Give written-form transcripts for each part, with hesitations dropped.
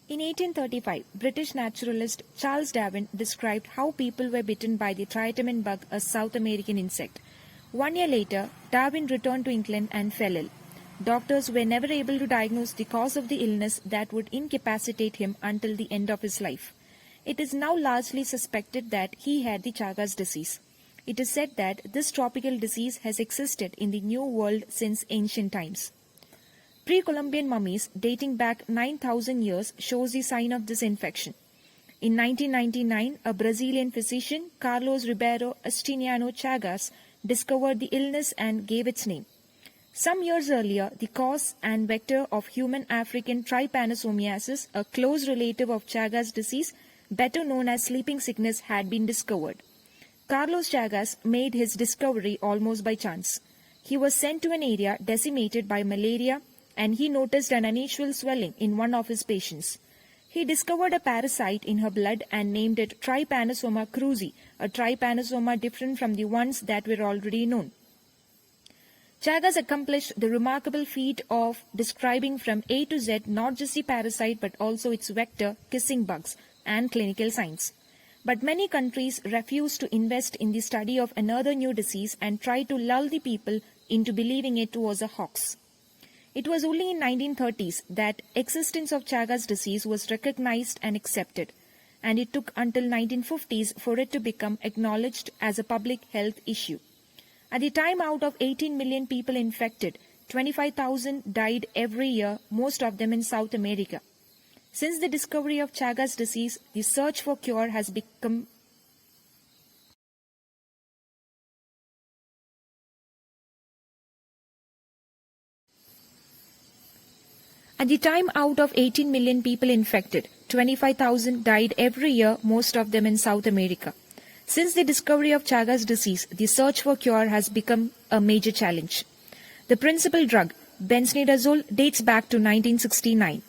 In 1835, British naturalist Charles Darwin described how people were bitten by the triatamine bug, a South American insect. 1 year later, Darwin returned to England and fell ill. Doctors were never able to diagnose the cause of the illness that would incapacitate him until the end of his life. It is now largely suspected that he had the Chagas disease. It is said that this tropical disease has existed in the New World since ancient times. Pre-Columbian mummies dating back 9,000 years shows the sign of this infection. In 1999, a Brazilian physician, Carlos Ribeiro Astiniano Chagas, discovered the illness and gave its name. Some years earlier, the cause and vector of human African trypanosomiasis, a close relative of Chagas disease, better known as sleeping sickness, had been discovered. Carlos Chagas made his discovery almost by chance. He was sent to an area decimated by malaria, and he noticed an unusual swelling in one of his patients. He discovered a parasite in her blood and named it Trypanosoma cruzi, a trypanosoma different from the ones that were already known. Chagas accomplished the remarkable feat of describing from A to Z not just the parasite but also its vector, kissing bugs, and clinical signs. But many countries refused to invest in the study of another new disease and tried to lull the people into believing it was a hoax. It was only in 1930s that existence of Chagas disease was recognized and accepted, and it took until 1950s for it to become acknowledged as a public health issue. At the time, out of 18 million people infected, 25,000 died every year, most of them in South America. Since the discovery of Chagas disease, the search for cure has become At the time, out of 18 million people infected, 25,000 died every year, most of them in South America. Since the discovery of Chagas disease, the search for cure has become a major challenge. The principal drug, benznidazole, dates back to 1969.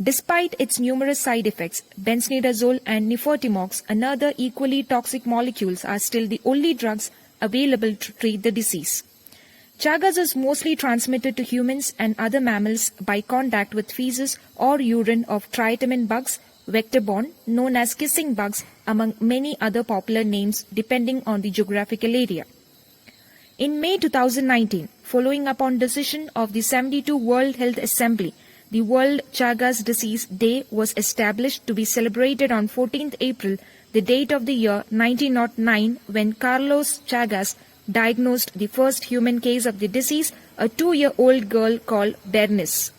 Despite its numerous side effects, benznidazole and nifurtimox, another equally toxic molecules, are still the only drugs available to treat the disease. Chagas is mostly transmitted to humans and other mammals by contact with feces or urine of triatamine bugs, vector-borne, known as kissing bugs, among many other popular names depending on the geographical area. In May 2019, following upon decision of the 72 World Health Assembly, the World Chagas Disease Day was established to be celebrated on 14th April, the date of the year 1909, when Carlos Chagas diagnosed the first human case of the disease, a 2-year-old girl called Bernice.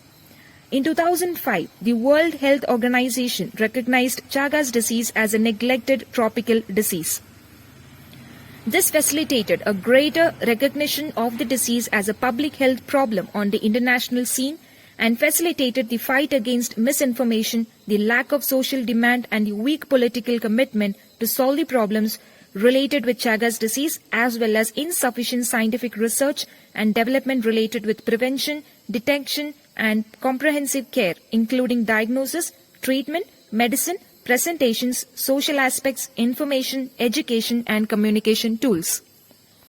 In 2005, the World Health Organization recognized Chagas disease as a neglected tropical disease. This facilitated a greater recognition of the disease as a public health problem on the international scene and facilitated the fight against misinformation, the lack of social demand, and the weak political commitment to solve the problems related with Chagas disease, as well as insufficient scientific research and development related with prevention, detection, and comprehensive care, including diagnosis, treatment, medicine, presentations, social aspects, information, education, and communication tools.